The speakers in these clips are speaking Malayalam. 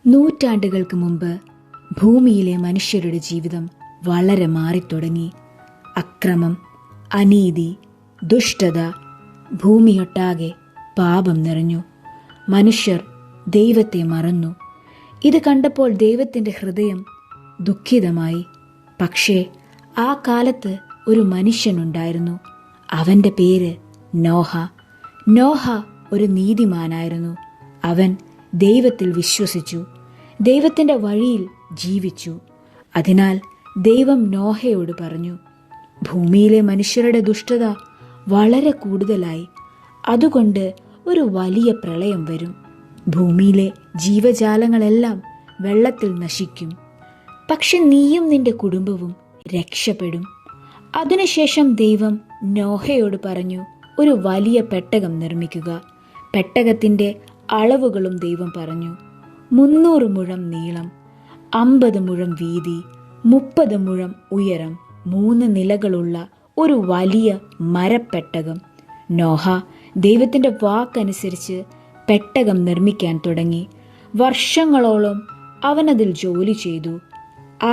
നൂറ്റാണ്ടുകൾക്ക് മുമ്പ് ഭൂമിയിലെ മനുഷ്യരുടെ ജീവിതം വളരെ മാറിത്തുടങ്ങി. അക്രമം, അനീതി, ദുഷ്ടത, ഭൂമിയൊട്ടാകെ പാപം നിറഞ്ഞു. മനുഷ്യർ ദൈവത്തെ മറന്നു. ഇത് കണ്ടപ്പോൾ ദൈവത്തിൻ്റെ ഹൃദയം ദുഃഖിതമായി. പക്ഷേ ആ കാലത്ത് ഒരു മനുഷ്യനുണ്ടായിരുന്നു. അവൻ്റെ പേര് നോഹ. നോഹ ഒരു നീതിമാനായിരുന്നു. അവൻ ദൈവത്തിൽ വിശ്വസിച്ചു, ദൈവത്തിൻ്റെ വഴിയിൽ ജീവിച്ചു. അതിനാൽ ദൈവം നോഹയോട് പറഞ്ഞു, ഭൂമിയിലെ മനുഷ്യരുടെ ദുഷ്ടത വളരെ കൂടുതലായി. അതുകൊണ്ട് ഒരു വലിയ പ്രളയം വരും. ഭൂമിയിലെ ജീവജാലങ്ങളെല്ലാം വെള്ളത്തിൽ നശിക്കും. പക്ഷെ നീയും നിന്റെ കുടുംബവും രക്ഷപ്പെടും. അതിനുശേഷം ദൈവം നോഹയോട് പറഞ്ഞു, ഒരു വലിയ പെട്ടകം നിർമ്മിക്കുക. പെട്ടകത്തിൻ്റെ അളവുകളും ദൈവം പറഞ്ഞു. 300 മുഴം നീളം, 50 മുഴം വീതി, 30 മുഴം ഉയരം, 3 നിലകളുള്ള ഒരു വലിയ മരപ്പെട്ടകം. നോഹ ദൈവത്തിൻ്റെ വാക്കനുസരിച്ച് പെട്ടകം നിർമ്മിക്കാൻ തുടങ്ങി. വർഷങ്ങളോളം അവനതിൽ ജോലി ചെയ്തു.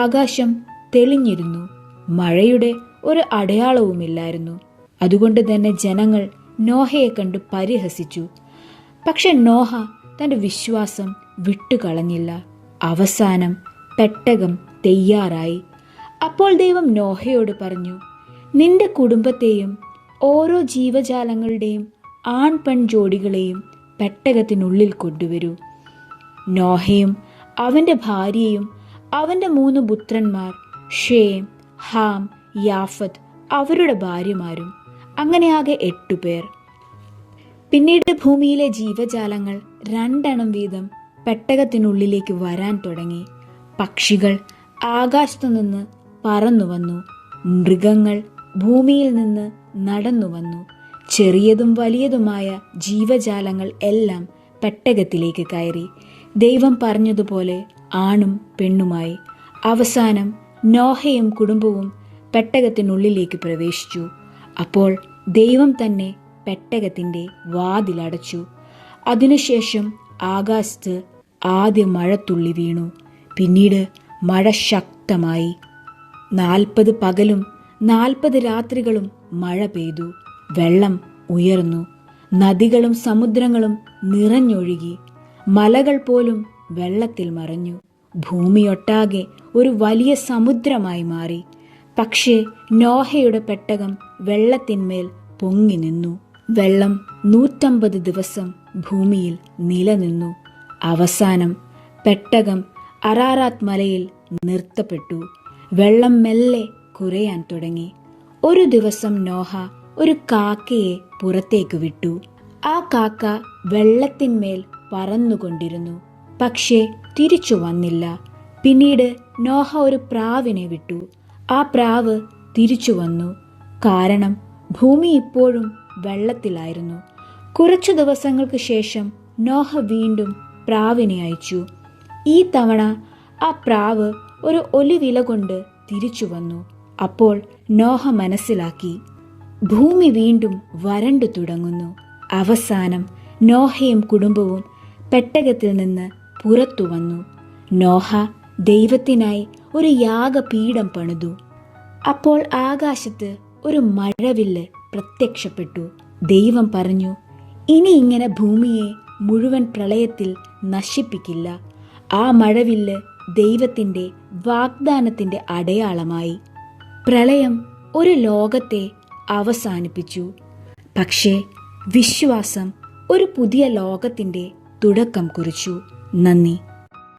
ആകാശം തെളിഞ്ഞിരുന്നു. മഴയുടെ ഒരു അടയാളവുമില്ലായിരുന്നു. അതുകൊണ്ട് തന്നെ ജനങ്ങൾ നോഹയെ കണ്ട് പരിഹസിച്ചു. പക്ഷെ നോഹ തൻ്റെ വിശ്വാസം വിട്ടുകളഞ്ഞില്ല. അവസാനം പെട്ടകം തയ്യാറായി. അപ്പോൾ ദൈവം നോഹയോട് പറഞ്ഞു, നിന്റെ കുടുംബത്തെയും ഓരോ ജീവജാലങ്ങളുടെയും ആൺ പെൺ ജോഡികളെയും പെട്ടകത്തിനുള്ളിൽ കൊണ്ടുവരൂ. നോഹയും അവൻ്റെ ഭാര്യയും അവൻ്റെ 3 പുത്രന്മാർ ഷേം, ഹാം, യാഫത്ത്, അവരുടെ ഭാര്യമാരും, അങ്ങനെ ആകെ 8 പേർ. പിന്നീട് ഭൂമിയിലെ ജീവജാലങ്ങൾ 2 എണ്ണം വീതം പെട്ടകത്തിനുള്ളിലേക്ക് വരാൻ തുടങ്ങി. പക്ഷികൾ ആകാശത്തു നിന്ന് പറന്നു വന്നു. മൃഗങ്ങൾ ഭൂമിയിൽ നിന്ന് നടന്നു വന്നു. ചെറിയതും വലിയതുമായ ജീവജാലങ്ങൾ എല്ലാം പെട്ടകത്തിലേക്ക് കയറി. ദൈവം പറഞ്ഞതുപോലെ ആണും പെണ്ണുമായി. അവസാനം നോഹയും കുടുംബവും പെട്ടകത്തിനുള്ളിലേക്ക് പ്രവേശിച്ചു. അപ്പോൾ ദൈവം തന്നെ പെട്ടകത്തിൻ്റെ വാതിലടച്ചു. അതിനുശേഷം ആകാശത്ത് ആദ്യ മഴത്തുള്ളി വീണു. പിന്നീട് മഴ ശക്തമായി. 40 പകലും 40 രാത്രികളും മഴ പെയ്തു. വെള്ളം ഉയർന്നു. നദികളും സമുദ്രങ്ങളും നിറഞ്ഞൊഴുകി. മലകൾ പോലും വെള്ളത്തിൽ മറഞ്ഞു. ഭൂമിയൊട്ടാകെ ഒരു വലിയ സമുദ്രമായി മാറി. പക്ഷേ നോഹയുടെ പെട്ടകം വെള്ളത്തിന്മേൽ പൊങ്ങി നിന്നു. വെള്ളം 150 ദിവസം ഭൂമിയിൽ നിലനിന്നു. അവസാനം പെട്ടകം അറാറാത്ത് മലയിൽ നിർത്തപ്പെട്ടു. വെള്ളം മെല്ലെ കുറയാൻ തുടങ്ങി. ഒരു ദിവസം നോഹ ഒരു കാക്കയെ പുറത്തേക്ക് വിട്ടു. ആ കാക്ക വെള്ളത്തിന്മേൽ പറന്നുകൊണ്ടിരുന്നു. പക്ഷേ തിരിച്ചു വന്നില്ല. പിന്നീട് നോഹ ഒരു പ്രാവിനെ വിട്ടു. ആ പ്രാവ് തിരിച്ചു വന്നു. കാരണം ഭൂമി ഇപ്പോഴും വെള്ളത്തിലായിരുന്നു. കുറച്ചു ദിവസങ്ങൾക്ക് ശേഷം നോഹ വീണ്ടും പ്രാവിനെ അയച്ചു. ഈ തവണ ആ പ്രാവ് ഒരു ഒലിവില കൊണ്ട് തിരിച്ചു വന്നു. അപ്പോൾ നോഹ മനസ്സിലാക്കി, ഭൂമി വീണ്ടും വരണ്ടു തുടങ്ങുന്നു. അവസാനം നോഹയും കുടുംബവും പെട്ടകത്തിൽ നിന്ന് പുറത്തു വന്നു. നോഹ ദൈവത്തിനായി ഒരു യാഗപീഠം പണിതു. അപ്പോൾ ആകാശത്ത് ഒരു മഴവില്ല് പ്രത്യക്ഷപ്പെട്ടു. ദൈവം പറഞ്ഞു, ഇനി ഇങ്ങനെ ഭൂമിയെ മുഴുവൻ പ്രളയത്തിൽ നശിപ്പിക്കില്ല. ആ മഴവില്ല് ദൈവത്തിൻ്റെ വാഗ്ദാനത്തിൻ്റെ അടയാളമായി. പ്രളയം ഒരു ലോകത്തെ അവസാനിപ്പിച്ചു. പക്ഷേ വിശ്വാസം ഒരു പുതിയ ലോകത്തിൻ്റെ തുടക്കം കുറിച്ചു. നന്ദി.